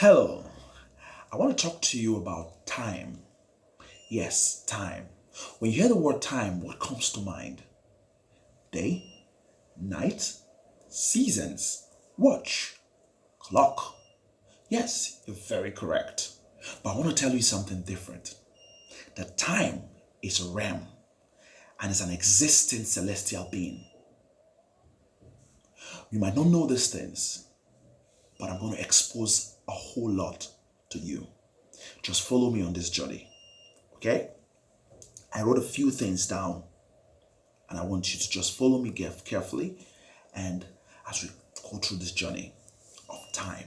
Hello, I want to talk to you about time. Yes, time. When you hear the word time, what comes to mind? Day, night, seasons, watch, clock. Yes, you're very correct. But I want to tell you something different. That time is a realm and is an existing celestial being. You might not know these things, but I'm going to expose a whole lot to you. Just follow me on this journey, okay? I wrote a few things down and I want you to just follow me carefully and as we go through this journey of time.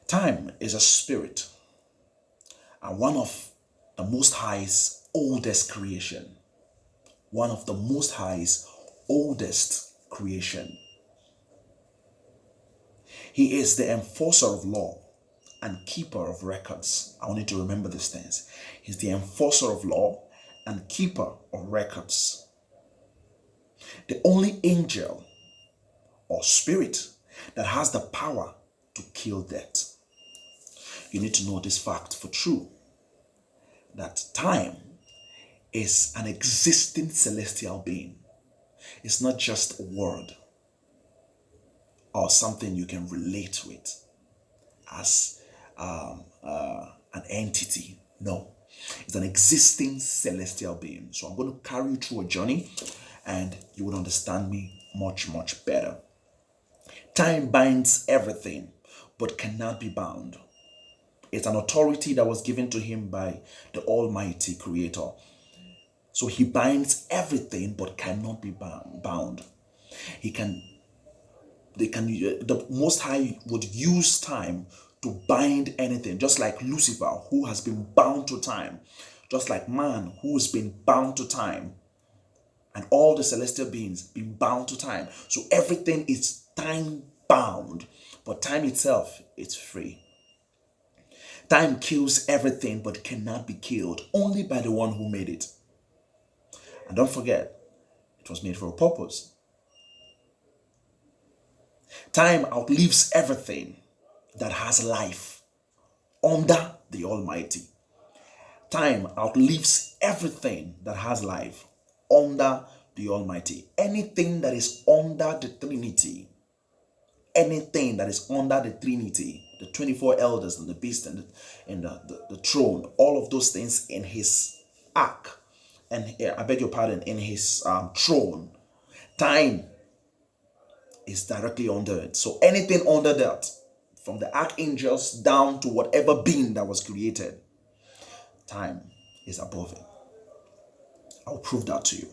Time is a spirit and one of the Most High's oldest creation. One of the Most High's oldest creation. He is the enforcer of law and keeper of records. I want you to remember these things. He's the enforcer of law and keeper of records. The only angel or spirit that has the power to kill death. You need to know this fact for true, that time is an existing celestial being. It's not just a word or something you can relate with as an entity. No, it's an existing celestial being. So I'm going to carry you through a journey and you will understand me much, much better. Time binds everything but cannot be bound. It's an authority that was given to him by the Almighty Creator. So he binds everything but cannot be bound. The Most High would use time to bind anything, just like Lucifer, who has been bound to time, just like man, who has been bound to time, and all the celestial beings being bound to time. So everything is time bound, but time itself is free. Time kills everything but cannot be killed only by the one who made it. And don't forget, it was made for a purpose. Time outlives everything that has life under the Almighty. Time outlives everything that has life under the Almighty. Anything that is under the Trinity, anything that is under the Trinity, the 24 elders and the beast and the throne, all of those things in his ark, and I beg your pardon, in his throne, time is directly under it. So anything under that, from the archangels down to whatever being that was created, time is above it. I'll prove that to you.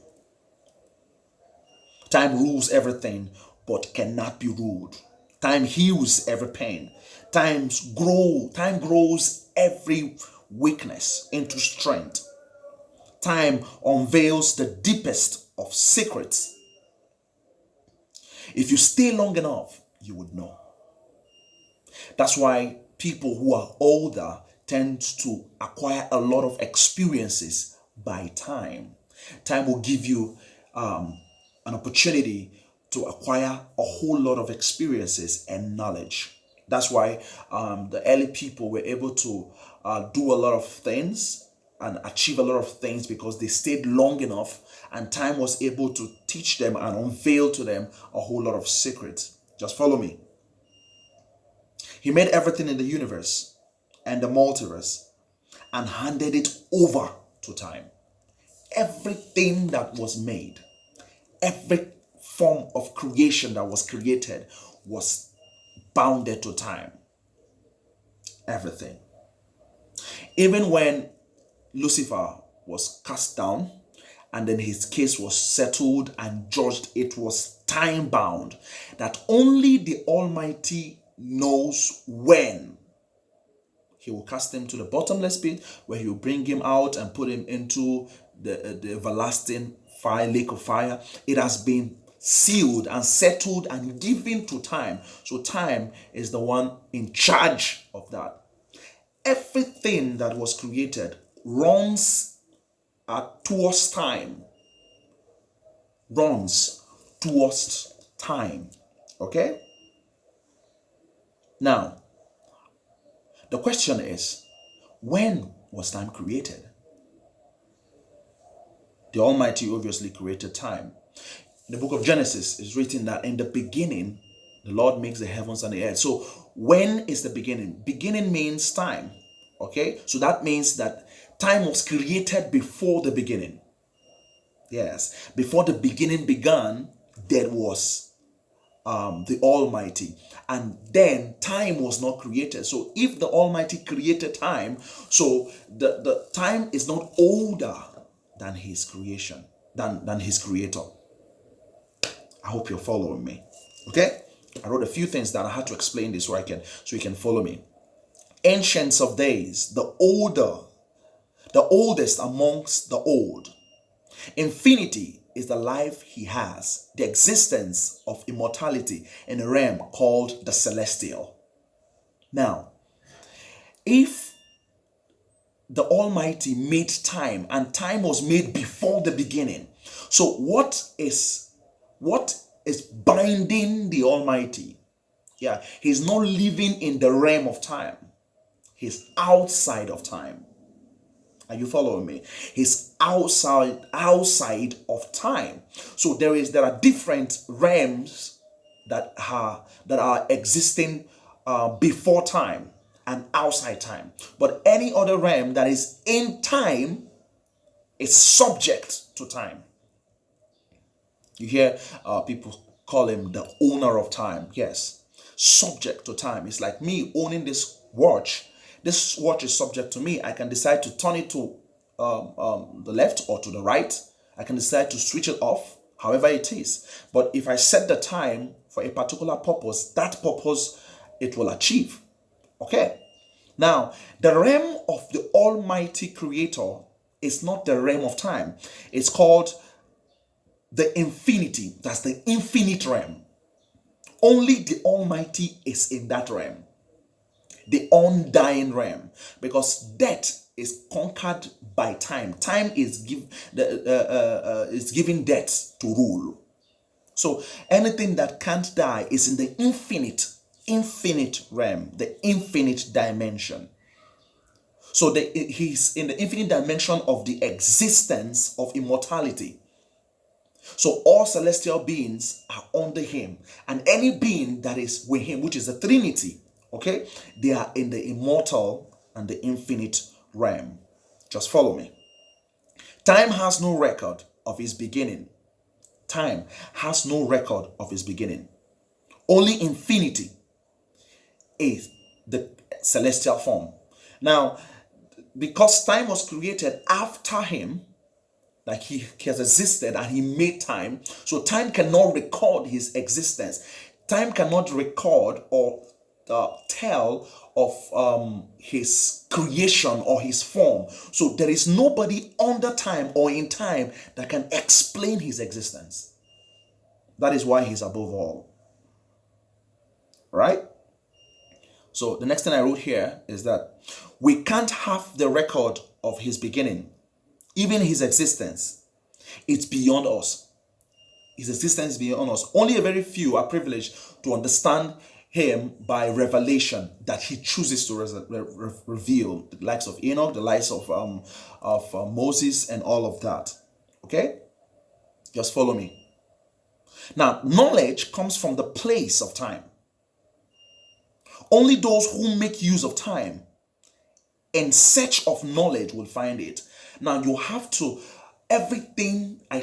Time rules everything but cannot be ruled. Time heals every pain. Time grows every weakness into strength. Time unveils the deepest of secrets. If you stay long enough, you would know. That's why people who are older tend to acquire a lot of experiences by time. Time will give you an opportunity to acquire a whole lot of experiences and knowledge. That's why the early people were able to do a lot of things and achieve a lot of things because they stayed long enough and time was able to teach them and unveil to them a whole lot of secrets. Just follow me. He made everything in the universe and the multiverse and handed it over to time. Everything that was made, every form of creation that was created was bounded to time. Everything. Even when Lucifer was cast down and then his case was settled and judged, it was time bound, that only the Almighty knows when he will cast him to the bottomless pit, where he will bring him out and put him into the everlasting fire, lake of fire. It has been sealed and settled and given to time. So time is the one in charge of that. Everything that was created runs towards time. Runs towards time. Okay? Now, the question is, when was time created? The Almighty obviously created time. In the book of Genesis, it's written that in the beginning, the Lord makes the heavens and the earth. So when is the beginning? Beginning means time. Okay? So that means that time was created before the beginning. Yes. Before the beginning began, there was the Almighty. And then time was not created. So if the Almighty created time, so the time is not older than his creation, than his creator. I hope you're following me. Okay? I wrote a few things that I had to explain this so you can follow me. Ancients of days, the oldest amongst the old. Infinity is the life he has, the existence of immortality in a realm called the celestial. Now, if the Almighty made time and time was made before the beginning, so what is binding the Almighty? Yeah, he's not living in the realm of time. He's outside of time. Are you following me? He's outside of time. So there are different realms that are existing before time and outside time. But any other realm that is in time is subject to time. You hear people call him the owner of time. Yes, subject to time. It's like me owning this watch. This watch is subject to me. I can decide to turn it to the left or to the right. I can decide to switch it off, however it is. But if I set the time for a particular purpose, that purpose it will achieve. Okay. Now, the realm of the Almighty Creator is not the realm of time. It's called the infinity. That's the infinite realm. Only the Almighty is in that realm. The undying realm, because death is conquered by time. Time is giving death to rule. So anything that can't die is in the infinite realm, the infinite dimension. So he's in the infinite dimension of the existence of immortality. So all celestial beings are under him, and any being that is with him, which is the Trinity, okay, they are in the immortal and the infinite realm. Just follow me. Time has no record of his beginning. Time has no record of his beginning. Only infinity is the celestial form. Now, because time was created after him, like he has existed and he made time, so time cannot record his existence. Time cannot record or tell of his creation or his form. So there is nobody under time or in time that can explain his existence. That is why he's above all. Right? So the next thing I wrote here is that we can't have the record of his beginning, even his existence. It's beyond us. His existence is beyond us. Only a very few are privileged to understand him by revelation that he chooses to reveal. The likes of Enoch, the likes of Moses, and all of that. Okay? Just follow me. Now, knowledge comes from the place of time. Only those who make use of time in search of knowledge will find it. Now, you have to, everything I